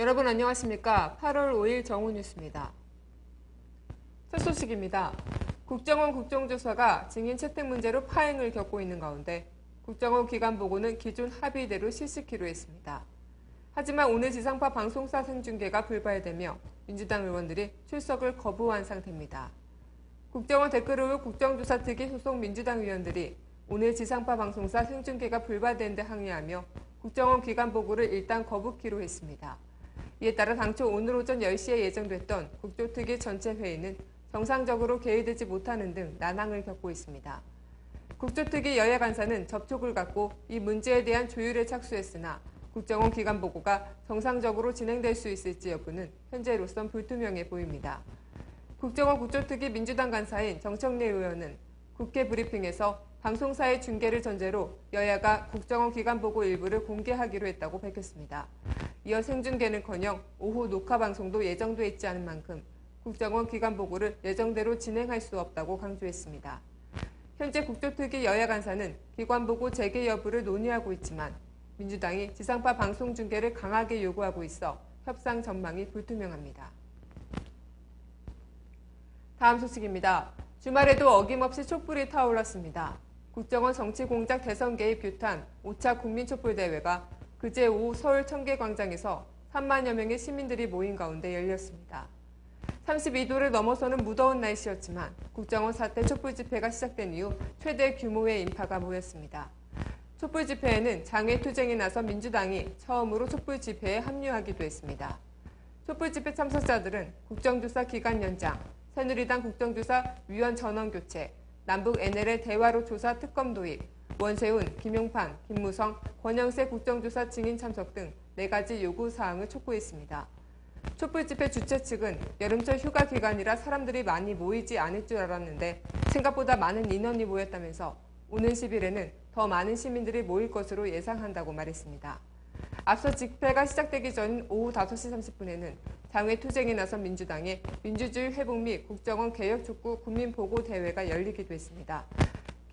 여러분 안녕하십니까? 8월 5일 정오뉴스입니다. 첫 소식입니다. 국정원 국정조사가 증인 채택 문제로 파행을 겪고 있는 가운데 국정원 기관보고는 기존 합의대로 실시키로 했습니다. 하지만 오늘 지상파 방송사 생중계가 불발되며 민주당 의원들이 출석을 거부한 상태입니다. 국정원 댓글을 국정조사 특위 소속 민주당 의원들이 오늘 지상파 방송사 생중계가 불발된 데 항의하며 국정원 기관보고를 일단 거부키로 했습니다. 이에 따라 당초 오늘 오전 10시에 예정됐던 국조특위 전체 회의는 정상적으로 개의되지 못하는 등 난항을 겪고 있습니다. 국조특위 여야 간사는 접촉을 갖고 이 문제에 대한 조율에 착수했으나 국정원 기관 보고가 정상적으로 진행될 수 있을지 여부는 현재로선 불투명해 보입니다. 국정원 국조특위 민주당 간사인 정청래 의원은 국회 브리핑에서 방송사의 중계를 전제로 여야가 국정원 기관 보고 일부를 공개하기로 했다고 밝혔습니다. 이어 생중계는커녕 오후 녹화 방송도 예정돼 있지 않은 만큼 국정원 기관 보고를 예정대로 진행할 수 없다고 강조했습니다. 현재 국조특위 여야 간사는 기관 보고 재개 여부를 논의하고 있지만 민주당이 지상파 방송 중계를 강하게 요구하고 있어 협상 전망이 불투명합니다. 다음 소식입니다. 주말에도 어김없이 촛불이 타올랐습니다. 국정원 정치공작 대선 개입 규탄 5차 국민촛불대회가 그제 오후 서울 청계광장에서 3만여 명의 시민들이 모인 가운데 열렸습니다. 32도를 넘어서는 무더운 날씨였지만 국정원 사태 촛불 집회가 시작된 이후 최대 규모의 인파가 모였습니다. 촛불 집회에는 장외투쟁에 나선 민주당이 처음으로 촛불 집회에 합류하기도 했습니다. 촛불 집회 참석자들은 국정조사 기간 연장, 새누리당 국정조사 위원 전원 교체, 남북 NLL 대화로 조사 특검 도입, 원세훈, 김용판, 김무성, 권영세 국정조사 증인 참석 등 4가지 요구사항을 촉구했습니다. 촛불 집회 주최 측은 여름철 휴가 기간이라 사람들이 많이 모이지 않을 줄 알았는데 생각보다 많은 인원이 모였다면서 오는 10일에는 더 많은 시민들이 모일 것으로 예상한다고 말했습니다. 앞서 집회가 시작되기 전 오후 5시 30분에는 장외투쟁에 나선 민주당의 민주주의 회복 및 국정원 개혁 촉구 국민보고대회가 열리기도 했습니다.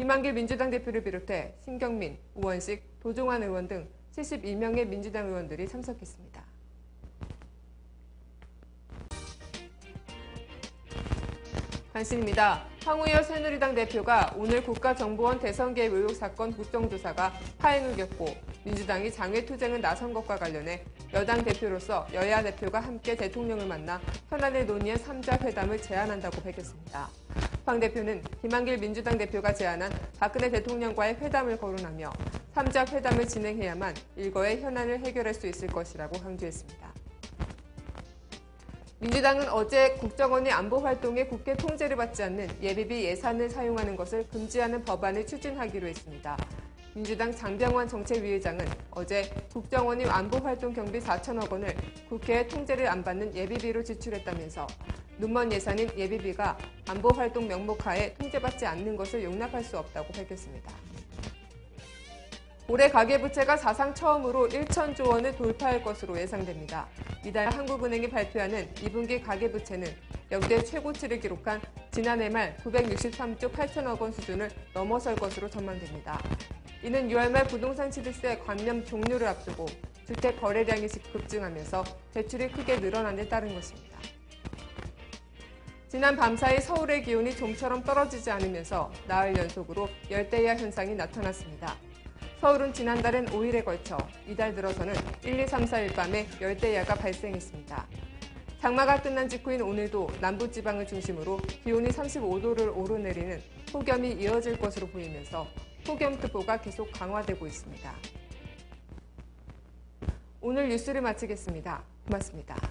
김한길 민주당 대표를 비롯해 신경민, 우원식, 도종환 의원 등 72명의 민주당 의원들이 참석했습니다. 단신입니다. 황우여 새누리당 대표가 오늘 국가정보원 대선 개입 의혹 사건 국정조사가 파행을 겪고 민주당이 장외투쟁을 나선 것과 관련해 여당 대표로서 여야 대표가 함께 대통령을 만나 현안을 논의한 3자 회담을 제안한다고 밝혔습니다. 황 대표는 김한길 민주당 대표가 제안한 박근혜 대통령과의 회담을 거론하며 3자 회담을 진행해야만 일거에 현안을 해결할 수 있을 것이라고 강조했습니다. 민주당은 어제 국정원이 안보활동에 국회 통제를 받지 않는 예비비 예산을 사용하는 것을 금지하는 법안을 추진하기로 했습니다. 민주당 장병완 정책위의장은 어제 국정원이 안보활동 경비 4천억 원을 국회의 통제를 안 받는 예비비로 지출했다면서 눈먼 예산인 예비비가 안보활동 명목하에 통제받지 않는 것을 용납할 수 없다고 밝혔습니다. 올해 가계부채가 사상 처음으로 1천조 원을 돌파할 것으로 예상됩니다. 이달 한국은행이 발표하는 2분기 가계부채는 역대 최고치를 기록한 지난해 말 963조 8천억 원 수준을 넘어설 것으로 전망됩니다. 이는 6월 말 부동산 취득세 감면 종료를 앞두고 주택 거래량이 급증하면서 대출이 크게 늘어난 데 따른 것입니다. 지난 밤사이 서울의 기온이 좀처럼 떨어지지 않으면서 나흘 연속으로 열대야 현상이 나타났습니다. 서울은 지난달엔 5일에 걸쳐 이달 들어서는 1, 2, 3, 4일 밤에 열대야가 발생했습니다. 장마가 끝난 직후인 오늘도 남부지방을 중심으로 기온이 35도를 오르내리는 폭염이 이어질 것으로 보이면서 폭염특보가 계속 강화되고 있습니다. 오늘 뉴스를 마치겠습니다. 고맙습니다.